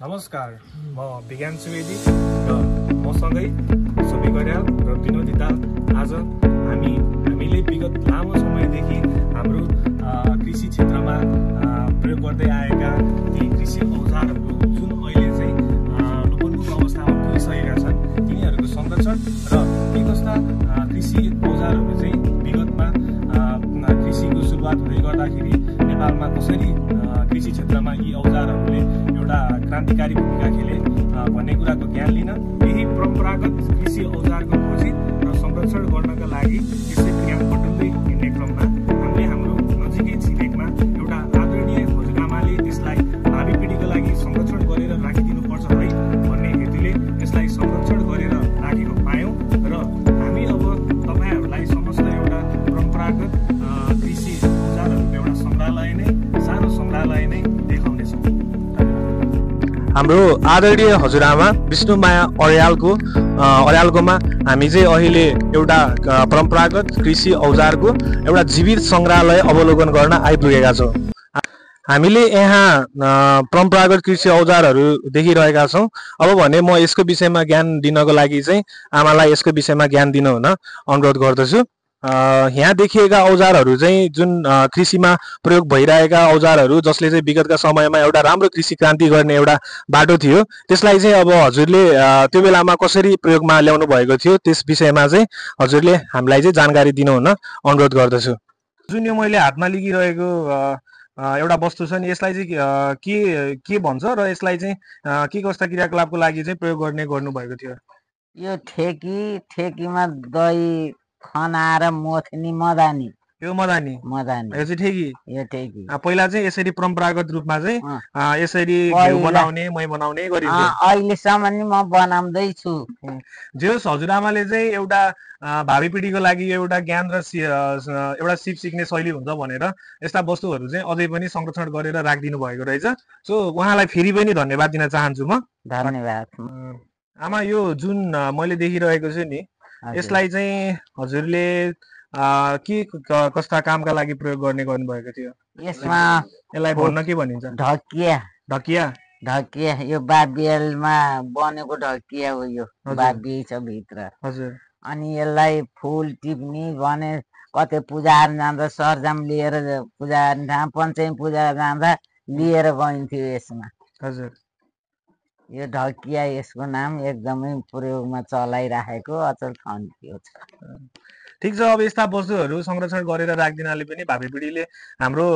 नमस्कार, म विज्ञान सुवेदी र मसँगै सुबी गर्याल र विनोदी दाल। आज हामीले विगत लामो समयदेखि हाम्रो कृषि क्षेत्रमा प्रयोग गर्दै आएका ती कृषि औजारहरू जुन अहिले चाहिँ लोपोन्मुख अवस्थामा पुगिसकेका छन् तिनीहरूको संरक्षण र ती कस्ता कृषि औजारहरू चाहिँ विगतमा कृषिको सुरुवात हुँदै गर्दाखेरि नेपालमा कसरी कृषि क्षेत्रमा यी औजारहरूले एउटा क्रान्तिकारी भूमिका खेले भन्ने कुराको ज्ञान लिन यही परम्परागत कृषि औजारको खोजी र संरक्षण गर्नका लागि यसै ज्ञान बटुल्दै हिँड्ने क्रममा हामीले हाम्रो नजिकै छिमेकमा एउटा आदरणीय हजुरआमाले त्यसलाई भावी पिँढीको लागि संरक्षण गरेर राखिदिनुपर्छ है भन्ने हेतुले यसलाई संरक्षण गरेर राखेको पायौँ र हामी अब तपाईँहरूलाई समस्त एउटा परम्परागत कृषि औजारहरूको एउटा सङ्ग्रहालय नै सानो सङ्ग्रहालय नै देखाउनेछौँ। हाम्रो आदरणीय हजुरआमा विष्णुमाया अर्यालकोमा हामी चाहिँ अहिले एउटा परम्परागत कृषि औजारको एउटा जीवित सङ्ग्रहालय अवलोकन गर्न आइपुगेका छौँ। हामीले यहाँ परम्परागत कृषि औजारहरू देखिरहेका छौँ। अब भने म यसको विषयमा ज्ञान दिनको लागि चाहिँ आमालाई यसको विषयमा ज्ञान दिनु हुन अनुरोध गर्दछु। यहाँ देखिएका औजारहरू चाहिँ जुन कृषिमा प्रयोग भइरहेका औजारहरू जसले चाहिँ विगतका समयमा एउटा राम्रो कृषि क्रान्ति गर्ने एउटा बाटो थियो, त्यसलाई चाहिँ अब हजुरले त्यो बेलामा कसरी प्रयोगमा ल्याउनु भएको थियो त्यस विषयमा चाहिँ हजुरले हामीलाई चाहिँ जानकारी दिनु हुन अनुरोध गर्दछु। जुन यो मैले हातमा लिइरहेको एउटा वस्तु छ नि, यसलाई चाहिँ के भन्छ र यसलाई चाहिँ के कस्ता क्रियाकलापको लागि चाहिँ प्रयोग गर्नुभएको थियो? यो ठेकीमा दही खनाएर मोथ्ने मदानी। यो मदानी यो चाहिँ ठेकी। यो ठेकी पहिला चाहिँ यसरी परम्परागत रूपमा चाहिँ यसरी घिउ बनाउने मही बनाउने गरिन्थ्यो। अहिलेसम्म नि म बनाउँदैछु। जे होस्, हजुरआमाले चाहिँ एउटा भावी पिँढीको लागि एउटा ज्ञान र एउटा सिप सिक्ने शैली हुन्छ भनेर यस्ता वस्तुहरू चाहिँ अझै पनि संरक्षण गरेर राखिदिनु भएको रहेछ। सो उहाँलाई फेरि पनि धन्यवाद दिन चाहन्छु म। धन्यवाद। आमा, यो जुन मैले देखिरहेको छु नि, यसलाई चाहिँ हजुरले के कस्ता कामका लागि प्रयोग गर्नुभएको थियो? यसलाई भन्न के भनिन्छ? ढकिया यो बाबियलमा बनेको ढकिया हो। यो बाबियै छ भित्र। हजुर। अनि यसलाई फुल टिप्ने भने कतै पूजा जाँदा सरजाम लिएर पूजा पञ्चायत पूजा जाँदा लिएर गइन्थ्यो यसमा। हजुर। यो ढकिया यसको नाम एकदमै प्रयोगमा चलाइराखेको अचल खन्कियो छ। ठिक छ, अब यस्ता वस्तुहरू संरक्षण गरेर राखिदिनाले पनि भावी पिँढीले हाम्रो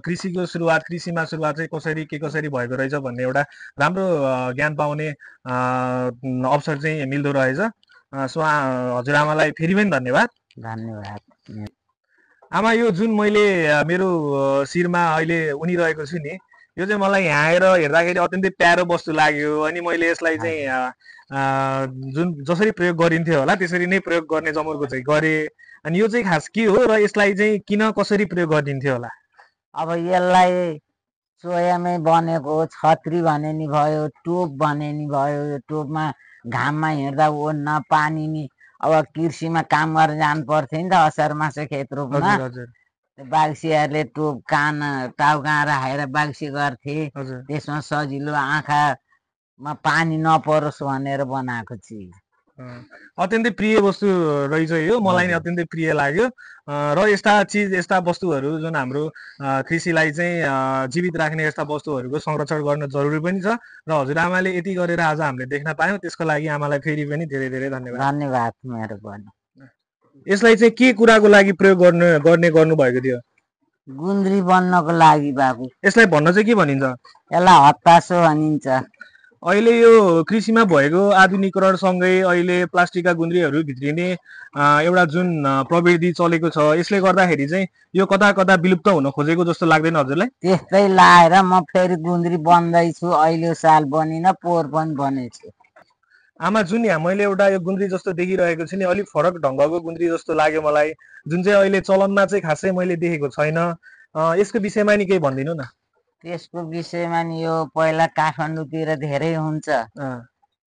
कृषिमा सुरुवात चाहिँ कसरी भएको रहेछ भन्ने एउटा राम्रो ज्ञान पाउने अवसर चाहिँ मिल्दो रहेछ। सो हजुरआमालाई फेरि पनि धन्यवाद। आमा, यो जुन मैले मेरो शिरमा अहिले उनिरहेको छु नि, यो चाहिँ मलाई यहाँ आएर हेर्दाखेरि अत्यन्तै प्यारो वस्तु लाग्यो। अनि मैले यसलाई चाहिँ जुन जसरी प्रयोग गरिन्थ्यो होला त्यसरी नै प्रयोग गर्ने जमर्को चाहिँ गरेँ। अनि यो चाहिँ खास के हो र यसलाई चाहिँ किन कसरी प्रयोग गरिन्थ्यो होला? अब यसलाई चोयामै बनेको छत्री भने नि भयो, टोप भने नि भयो। यो टोपमा घाममा हिँड्दा ओड्न पानी नि अब कृषिमा काम गरेर जानु पर्थ्यो नि त असार मासे खेत रोप्न। बाग्सीहरूले टोप टाउका राखेर बाग्सी गर्थे। त्यसमा सजिलो आँखामा पानी नपरोस् भनेर बनाएको चिज। अत्यन्तै प्रिय वस्तु रहेछ यो, मलाई नि अत्यन्तै प्रिय लाग्यो। र यस्ता वस्तुहरू जुन हाम्रो कृषिलाई चाहिँ जीवित राख्ने यस्ता वस्तुहरूको संरक्षण गर्न जरुरी पनि छ र हजुरआमाले यति गरेर आज हामीले देख्न पायौँ, त्यसको लागि आमालाई फेरि पनि धेरै धेरै धन्यवाद। मेहरबानी। यसलाई चाहिँ के कुराको लागि प्रयोग गर्नुभएको थियो? गुन्द्री बन्नको लागि बाबु। यसलाई भन्न चाहिँ के भनिन्छ? यसलाई हतासो भनिन्छ। अहिले यो कृषिमा भएको आधुनिकीकरणसँगै अहिले प्लास्टिकका गुन्द्रीहरू भित्रिने एउटा जुन प्रवृत्ति चलेको छ, यसले गर्दाखेरि चाहिँ यो कता कता विलुप्त हुन खोजेको जस्तो लाग्दैन हजुरलाई? त्यस्तै लाएर म फेरि गुन्द्री बन्दैछु। अहिले साल बनिन, पोहोर पनि बनेछु। आमा, जुन यहाँ मैले एउटा यो गुन्द्री जस्तो देखिरहेको छु नि, अलिक फरक ढङ्गको गुन्द्री जस्तो लाग्यो मलाई, जुन चाहिँ अहिले चलनमा चाहिँ खासै मैले देखेको छैन। यसको विषयमा नि केही भनिदिनु न। त्यसको विषयमा नि यो पहिला काठमाडौँतिर धेरै हुन्छ।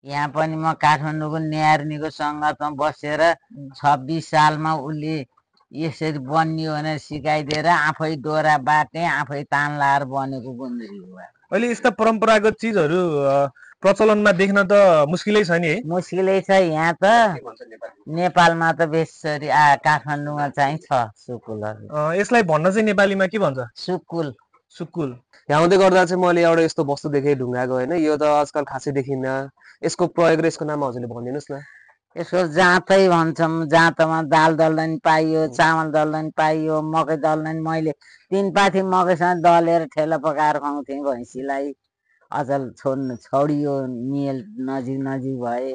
यहाँ पनि म काठमाडौँको न्यार्नीको सङ्गतमा बसेर 26 सालमा उसले यसरी बनियो भनेर सिकाइदिएर आफै डोरा बाटे आफै तान लाएर बनेको गुन्द्री हो। अहिले यस्ता परम्परागत चिजहरू प्रचलनमा देख्न त मुस्किलै छ नि है। मुस्किलै छ। यहाँ त नेपालमा त बेसरी काठमाडौँमा चाहिँ छ सुकुलहरू। यसलाई भन्न चाहिँ नेपालीमा के भन्छ? सुकुल। सुकुल। यहाँ आउँदै गर्दा चाहिँ मैले एउटा यस्तो वस्तु देखेँ ढुङ्गाको होइन, यो त आजकल खासै देखिन्न। यसको प्रयोग र यसको नाम हजुरले भनिदिनुहोस् न। यसको जाँतै भन्छौँ। जाँतमा दाल दल्दा नि पाइयो, चामल दल्दा नि पाइयो, मकै दल्दा नि। मैले 3 पाथी मकैसँग दलेर ठेला पकाएर खुवाउँथेँ भैँसीलाई। अचल छोडियो, मिल नजिक भए।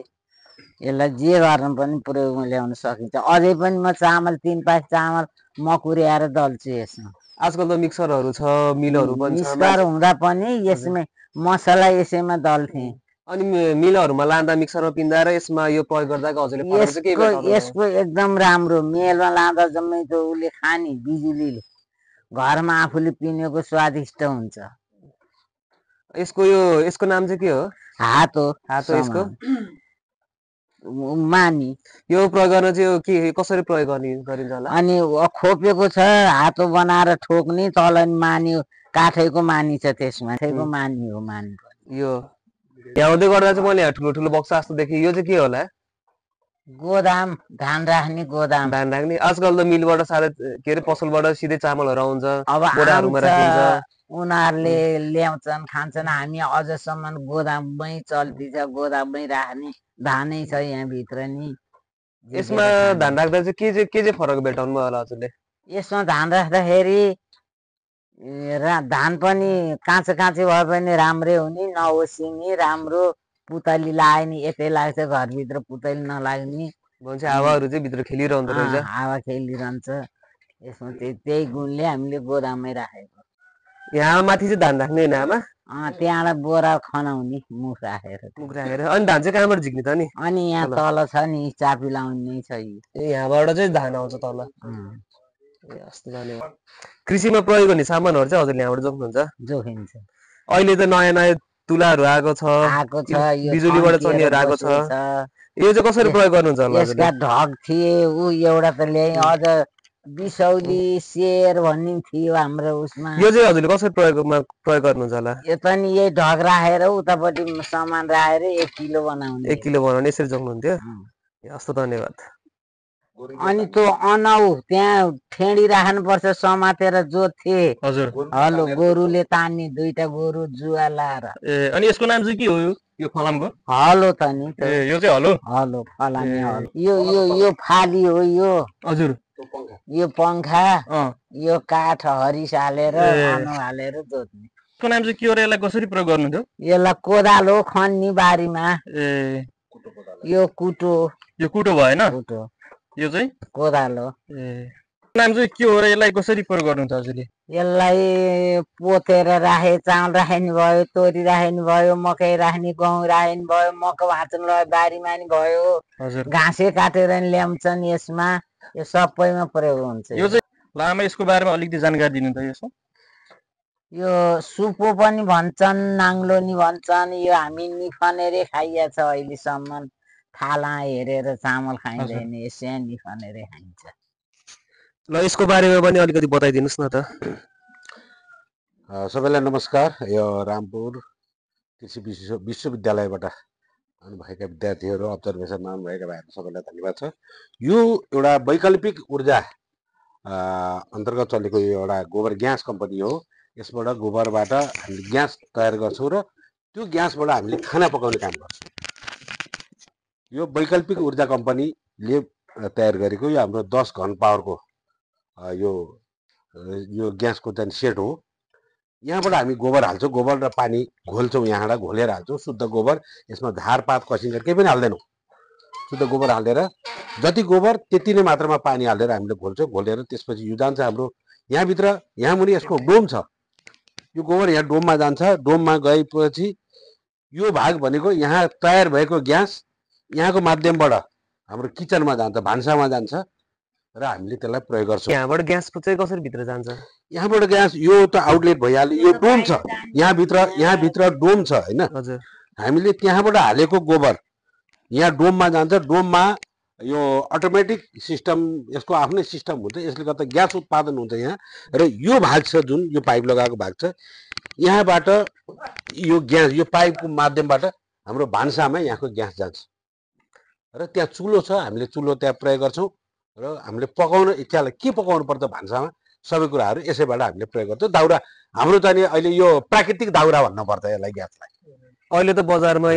यसलाई जे गर्न पनि प्रयोगमा ल्याउन सकिन्छ। अझै पनि म चामल 3 पाथी चामल मकुर्याएर दल्छु यसमा। आजकल त मिक्सरहरू छ, मिलहरू पनि छ। मिक्सर हुँदा पनि यसमै मसला यसैमा दल्थेँ। अनि मिलहरूमा लाँदा मिक्सरमा पिन्दा र यसमा यो प्रयोग गर्दाको हजुरले फरक चाहिँ के बताउनु? यसको एकदम राम्रो। मेलमा लाँदा जम्मै त्यो उसले खाने बिजुलीले, घरमा आफूले पिनेको स्वादिष्ट हुन्छ। यसको नाम चाहिँ के हो? हात हो यसको मानी। यो प्रयोग गर्न चाहिँ के कसरी प्रयोग गरिन्छ होला? अनि खोपेको छ, हातो बनाएर ठोक्ने, तल मानी काठैको मानी छ त्यसमा। त्यसको मानी हो मानी। यो यहाँ आउँदै गर्दा चाहिँ मैले ठुलो ठुलो बक्सा जस्तो देखेँ, यो चाहिँ के होला? गोदाम, धान राख्ने गोदाम। धान राख्ने। आजकल त मिलबाट साह्रै के अरे पसलबाट सिधै चामलहरू आउँछ, अब बोराहरूमा राखिन्छ। उनीहरूले ल्याउँछन् खान्छन्। हामी अझसम्म गोदाममै चल्ती छ, गोदाममै राख्ने धानै छ यहाँ भित्र नि। यसमा धान राख्दा चाहिँ के चाहिँ फरक भेटाउनु भयो होला हजुरले? यसमा धान राख्दाखेरि धान पनि काँचो भए पनि राम्रै हुने, नओसिने, राम्रो पुतली लाए नि यतै लाग्छ। घरभित्र पुतली नलाग्ने भन्छ। हावाहरू चाहिँ भित्र खेलिरहँदो रहेछ। हावा खेलिरहन्छ। यसमा त्यही गुणले हामीले गोदाममै राखेको। यहाँ माथि चाहिँ धान राख्ने होइन आमा? त्यहाँबाट बोरा खनाउने मुख राखेर। अनि धान चाहिँ कहाँबाट झिक्ने त नि? अनि यहाँ तल छ नि चापी लाउने छ। यहाँबाट चाहिँ धान आउँछ तल। कृषिमा प्रयोग गर्ने सामानहरू चाहिँ हजुरले यहाँबाट जोख्नुहुन्छ? जोखिन्छ। अहिले त नयाँ तुलाहरू आएको छ, बिजुलीबाट चल्नेहरू आएको छ। यो चाहिँ कसरी प्रयोग गर्नुहुन्छ होला? यसका ढक थिए, ऊ एउटा त ल्याएँ। अझ बिसौली सेर भन्ने थियो हाम्रो उसमा। यो चाहिँ हजुरले कसरी प्रयोग गर्नुहुन्छ होला? यो पनि यही ढक राखेर उतापट्टि सामान राखेर 1 किलो बनाउने। 1 किलो बनाउने यसरी जोख्नुहुन्थ्यो? हस् त धन्यवाद। अनि त्यो अनाउ त्यहाँ ठेडी राख्नुपर्छ समातेर जोत्थे। हजुर। हलो गोरुले तान्ने, 2टा गोरु जुवा लाएर। अनि यसको नाम चाहिँ के हो? यो फलामको हलो त नि। यो चाहिँ हलो? हलो फलामे हलो। यो फाली हो यो। हजुर। यो पंखा, यो काठ हरिस हालेर आनो हालेर जोत्ने। यसको नाम चाहिँ के हो र यसलाई कसरी प्रयोग गर्नुहुन्थ्यो? यसलाई कोदालो खन्ने बारीमा। यो कुटो। यो कुटो भएन? कुटो। यो चाहिँ कोदालो। नाम चाहिँ के हो र यसलाई कसरी प्रयोग गर्नुहुन्छ हजुरले? यसलाई पोतेर राखे, चामल राख्ने भयो, तोरी राख्ने भयो, मकै राख्ने, गहुँ राख्ने भयो, मकै भाँच्नु भयो, बारीमा नि भयो। घाँसे काटेर नि ल्याउँछन् यसमा। यो सबैमा प्रयोग हुन्छ। यो चाहिँ लामा यसको बारेमा अलिकति जानकारी दिनु त। यसो यो सुपो पनि भन्छन्, नाङ्लो नि भन्छन्। यो हामी निखनेरै खाइया छ अहिलेसम्म। थाला हेरेर चामल खाइँदैन, यसै निखनेरै खाइन्छ। ल यसको बारेमा पनि अलिकति बताइदिनुहोस् न त। सबैलाई नमस्कार। यो रामपुर कृषि विश्वविद्यालयबाट आउनुभएका विद्यार्थीहरू, अब्जर्भेसनमा आउनुभएका भाइहरू सबैलाई धन्यवाद छ। यो एउटा वैकल्पिक ऊर्जा अन्तर्गत चलेको यो एउटा गोबर ग्यास कम्पनी हो। यसबाट गोबरबाट हामीले ग्यास तयार गर्छौँ र त्यो ग्यासबाट हामीले खाना पकाउने काम गर्छौँ। यो वैकल्पिक ऊर्जा कम्पनीले तयार गरेको यो हाम्रो 10 घन पावरको यो ग्यासको चाहिँ सेट हो। यहाँबाट हामी गोबर हाल्छौँ, गोबर र पानी घोल्छौँ, यहाँबाट घोलेर हाल्छौँ शुद्ध गोबर। यसमा झारपात कसिङ्गर केही पनि हाल्दैनौँ। शुद्ध गोबर हालेर जति गोबर त्यति नै मात्रामा पानी हालेर हामीले घोल्छौँ। घोलेर त्यसपछि यो जान्छ हाम्रो यहाँभित्र। यहाँ मुनि यसको डोम छ। यो गोबर यहाँ डोममा जान्छ। डोममा गएपछि यो भाग भनेको यहाँ तयार भएको ग्यास यहाँको माध्यमबाट हाम्रो किचनमा जान्छ, भान्सामा जान्छ र हामीले त्यसलाई प्रयोग गर्छौँ। यहाँबाट ग्यास चाहिँ कसरी भित्र जान्छ? यहाँबाट ग्यास यो त आउटलेट भइहाल्यो। यो डोम छ, यहाँभित्र डोम छ होइन। हामीले त्यहाँबाट हालेको गोबर यहाँ डोममा जान्छ। डोममा यो अटोमेटिक सिस्टम, यसको आफ्नै सिस्टम हुन्छ। यसले गर्दा ग्यास उत्पादन हुन्छ यहाँ। र यो भाग छ जुन यो पाइप लगाएको भाग छ, यहाँबाट यो ग्यास यो पाइपको माध्यमबाट हाम्रो भान्सामा यहाँको ग्यास जान्छ र त्यहाँ चुलो छ, हामीले चुलो त्यहाँ प्रयोग गर्छौँ र हामीले पकाउन इच्छालाई के पकाउनु पर्छ भान्सामा सबै कुराहरू यसैबाट हामीले प्रयोग गर्छौँ। दाउरा हाम्रो चाहिँ अहिले यो प्राकृतिक दाउरा भन्नुपर्छ यसलाई ग्यासलाई। अहिले त बजारमा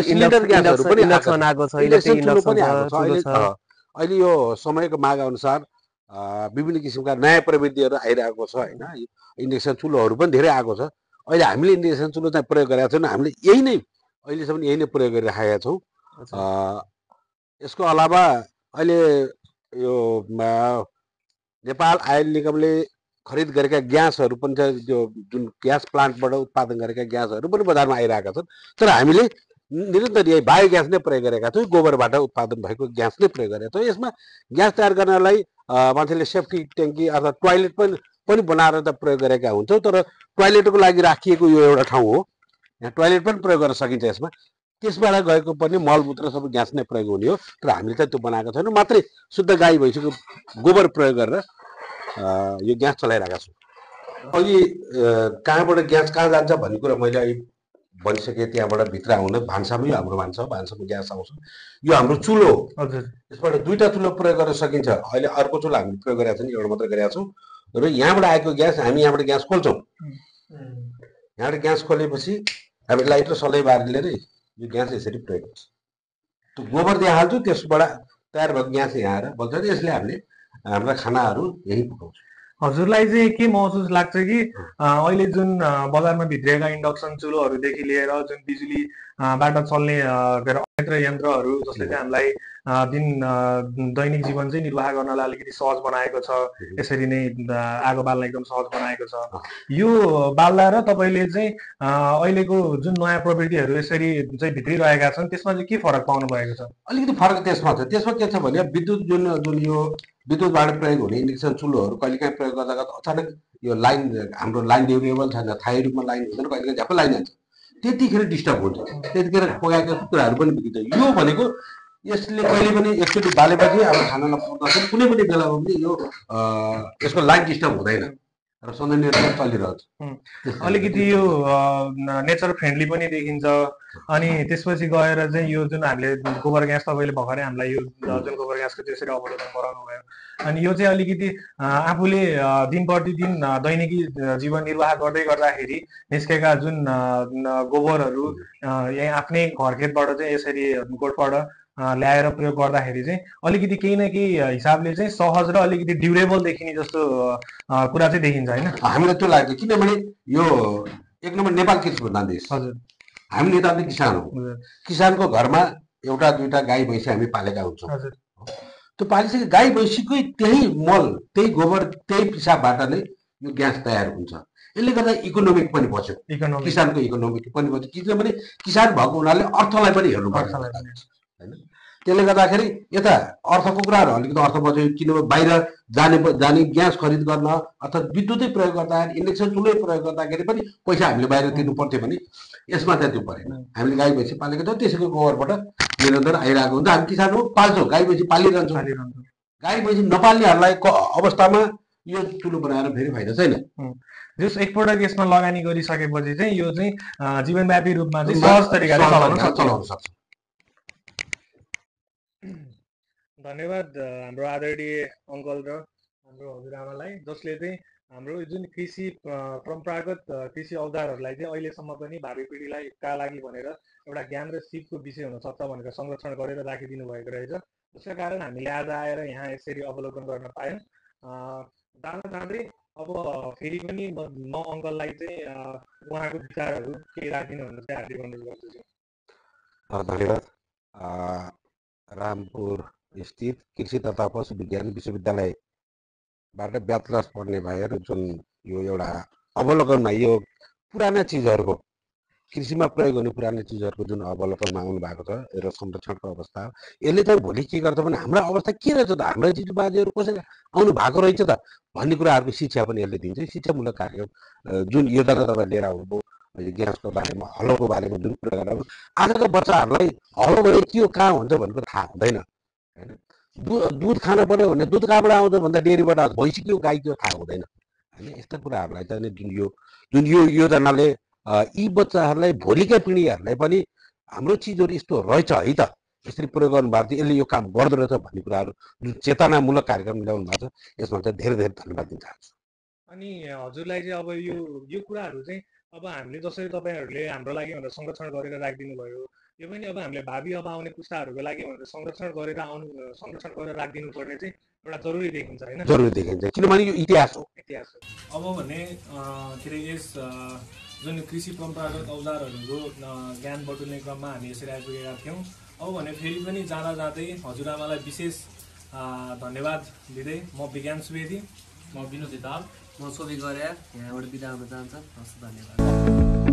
सिलिन्डर ग्यासहरू पनि इन्डक्सन आएको छ, इलेक्ट्रिक इलेक्ट्रिक चुलो पनि इन्डक्सन आएको छ। अहिले यो समयको माग अनुसार विभिन्न किसिमका नयाँ प्रविधिहरू आइरहेको छ होइन। इन्डक्सन चुलोहरू पनि धेरै आएको छ। अहिले हामीले इन्डक्सन चुलो चाहिँ प्रयोग गरेका छैनौँ, हामीले यही नै अहिलेसम्म यही नै प्रयोग गरिराखेका छौँ। यसको अलावा अहिले यो नेपाल आयल निगमले खरिद गरेका ग्यासहरू पनि छ, त्यो जुन ग्यास प्लान्टबाट उत्पादन गरेका ग्यासहरू पनि बजारमा आइरहेका छन्। तर हामीले निरन्तर यही बायोग्यास नै प्रयोग गरेका छौँ, गोबरबाट उत्पादन भएको ग्यास नै प्रयोग गरेका छौँ। यसमा ग्यास तयार गर्नलाई मान्छेले सेफ्टी ट्याङ्की अथवा टोयलेट पनि बनाएर त प्रयोग गरेका हुन्छौँ। तर टोयलेटको लागि राखिएको यो एउटा ठाउँ हो, यहाँ टोयलेट पनि प्रयोग गर्न सकिन्छ यसमा। त्यसबाट गएको पनि मलमूत्र सबै ग्यास नै प्रयोग हुने हो। तर हामीले चाहिँ त्यो बनाएको छैनौँ, मात्रै शुद्ध गाई भैँसीको गोबर प्रयोग गरेर यो ग्यास चलाइरहेका छौँ। अघि कहाँबाट ग्यास कहाँ जान्छ भन्ने कुरा मैले अहिले भनिसकेँ। त्यहाँबाट भित्र आउन भान्सामै हाम्रो भान्सा हो, भान्सामा ग्यास आउँछ। यो हाम्रो चुलो हो, यसबाट दुईवटा चुलो प्रयोग गर्न सकिन्छ। अहिले अर्को चुलो हामीले प्रयोग गरेका छैनौँ, एउटा मात्रै गरेका छौँ। र यहाँबाट आएको ग्यास हामी यहाँबाट ग्यास खोल्छौँ। यहाँबाट ग्यास खोलेपछि हामी लाइट र सलाई बारेर यो ग्यास यसरी प्रयोग गर्छ। त्यो गोबर त्यहाँ हाल्छौँ, त्यसबाट तयार भएको ग्यास यहाँ आएर बल्छ। यसले हामीले हाम्रा खानाहरू यही पकाउँछौँ। हजुरलाई चाहिँ के महसुस लाग्छ कि अहिले जुन बजारमा भित्रिएका इन्डक्सन चुलोहरूदेखि लिएर जुन बिजुलीबाट चल्ने यन्त्रहरू जसले चाहिँ हामीलाई दैनिक जीवन चाहिँ निर्वाह गर्नलाई अलिकति सहज बनाएको छ, यसरी नै आगो बाल्न एकदम सहज बनाएको छ, यो बाल्दा र तपाईँले चाहिँ अहिलेको जुन नयाँ प्रविधिहरू यसरी चाहिँ भित्रिरहेका छन् त्यसमा चाहिँ के फरक पाउनु भएको छ? अलिकति फरक त्यसमा छ। त्यसमा के छ भने विद्युत जुन यो विद्युतबाट प्रयोग हुने इन्डक्सन चुलोहरू कहिलेकाहीँ प्रयोग गर्दा अचानक यो लाइन हाम्रो लाइन ड्युरेबल छैन, थाहै रूपमा लाइन हुँदैन, कहिलेकाहीँ झ्याप्पै लाइन जान्छ, त्यतिखेर डिस्टर्ब हुन्छ, त्यतिखेर पकाएका कुराहरू पनि बिग्रिन्छ। यो भनेको यसले कहिले पनि एकचोटि बालेपछि अब खाना नपुग्दाखेरि कुनै पनि बेलामा पनि यो यसको लाइन डिस्टर्ब हुँदैन र सधैँ नेटवर्क चलिरहन्छ। अलिकति यो नेचर फ्रेन्डली पनि देखिन्छ। अनि त्यसपछि गएर चाहिँ यो जुन हामीले गोबर ग्यास तपाईँले भर्खरै हामीलाई यो जुन गोबर ग्यासको त्यसरी अवलोकन गराउनु भयो, अनि यो चाहिँ अलिकति आफूले दिन प्रतिदिन दैनिकी जीवन निर्वाह गर्दै गर्दाखेरि निस्केका जुन गोबरहरू यही आफ्नै घरखेतबाट चाहिँ यसरी गोठबाट ल्याएर प्रयोग गर्दाखेरि चाहिँ अलिकति केही न केही हिसाबले चाहिँ सहज र अलिकति ड्युरेबल देखिने जस्तो कुरा चाहिँ देखिन्छ होइन? हामीलाई त्यो लाग्छ, किनभने यो एक नम्बर नेपाल कृषि प्रधान देश। हजुर, हामी नेता चाहिँ किसान हो। किसानको घरमा एउटा दुईटा गाई भैँसी हामी पालेका हुन्छौँ। त्यो पालिसके गाई भैँसीकै त्यही मल, त्यही गोबर, त्यही पिसाबबाट नै यो ग्यास तयार हुन्छ। यसले गर्दा इकोनोमिक पनि बच्यो, किसानको इकोनोमिक पनि बच्यो, किनभने किसान भएको हुनाले अर्थलाई पनि हेर्नुपर्छ होइन। त्यसले गर्दाखेरि यता अर्थको कुराहरू अलिकति अर्थ बच्यो, किनभने बाहिर जाने ग्यास खरिद गर्न अथवा विद्युतै प्रयोग गर्दाखेरि इन्डक्सन चुलै प्रयोग गर्दाखेरि पनि पैसा हामीले बाहिर तिर्नु पर्थ्यो भने यसमा चाहिँ त्यो परेन। हामीले गाई भैँसी पालेको छौँ, त्यसैको गोबरबाट निरन्तर आइरहेको हुन्छ। हामी किसान हो, पाल्छौँ, गाई भैँसी पालिरहन्छौँ। गाई भैँसी नपाल्नेहरूलाई अवस्थामा यो चुलो बनाएर फेरि फाइदा छैन। जस एकपल्ट यसमा लगानी गरिसकेपछि चाहिँ यो चाहिँ जीवनव्यापी रूपमा चाहिँ सहज तरिकाले चलाउन सक्छ। धन्यवाद हाम्रो आदरणीय अङ्कल र हाम्रो हजुरआमालाई, जसले चाहिँ हाम्रो जुन कृषि परम्परागत कृषि औजारहरूलाई चाहिँ अहिलेसम्म पनि भावी पिँढीलाई का लागि भनेर एउटा ज्ञान र सिपको विषय हुनसक्छ भनेर संरक्षण गरेर राखिदिनु भएको रहेछ। त्यसका कारण हामीले आज आएर यहाँ यसरी अवलोकन गर्न पायौँ। जाँदै अब फेरि पनि म अङ्कललाई चाहिँ उहाँको विचारहरू केही राखिदिनु भनेर चाहिँ हार्दिक अनुरोध गर्दछु। धन्यवाद। रामपुर स्थित कृषि तथा पशु विज्ञान विश्वविद्यालयबाट ब्याचलर्स पढ्ने भएर जुन यो एउटा अवलोकनमा यो पुराना चिजहरूको कृषिमा प्रयोग हुने पुराना चिजहरूको जुन अवलोकनमा आउनु भएको छ र संरक्षणको अवस्था, यसले चाहिँ भोलि के गर्छ भने हाम्रो अवस्था के रहेछ त, हाम्रो जीवबाजेहरू कसरी आउनु भएको रहेछ त भन्ने कुराहरूको शिक्षा पनि यसले दिन्छ। शिक्षामूलक कार्यक्रम जुन योजना तपाईँ लिएर आउनुभयो, ग्यासको बारेमा, हलोको बारेमा जुन कुरा गरेर आजको बच्चाहरूलाई हलो भने के हो, कहाँ हुन्छ भन्ने थाहा हुँदैन होइन। दुध खान पर्यो भने दुध कहाँबाट आउँछ भन्दा डेरीबाट भैँसी के हो, गाई के हो थाहा हुँदैन होइन। यस्ता कुराहरूलाई चाहिँ जुन यो जुन यो योजनाले यी बच्चाहरूलाई भोलिका पिँढीहरूलाई पनि हाम्रो चिजहरू यस्तो रहेछ है त, यसरी प्रयोग गर्नु भएको थियो, यसले यो काम गर्दो रहेछ भन्ने कुराहरू जुन चेतनामूलक कार्यक्रम ल्याउनु भएको छ, यसमा चाहिँ धेरै धेरै धन्यवाद दिन चाहन्छु। अनि हजुरलाई चाहिँ अब यो कुराहरू चाहिँ अब हामीले जसरी तपाईँहरूले हाम्रो लागि भनेर संरक्षण गरेर राखिदिनु भयो, यो पनि अब हामीले भावी अब आउने पुस्ताहरूको लागि भनेर संरक्षण गरेर राखिदिनु पर्ने चाहिँ एउटा जरुरी देखिन्छ होइन? जरुरी देखिन्छ, किनभने यो इतिहास हो। अब भने के अरे यस जुन कृषि परम्परागत औजारहरूको ज्ञान बटुल्ने क्रममा हामी यसरी आइपुगेका थियौँ। अब भने फेरि पनि जाँदा जाँदै हजुरआमालाई विशेष धन्यवाद दिँदै म विज्ञान सुवेदी, म विनोद धिताल, म सोभी गरे यहाँबाट बिदा हुन चाहन्छु। हस्, धन्यवाद।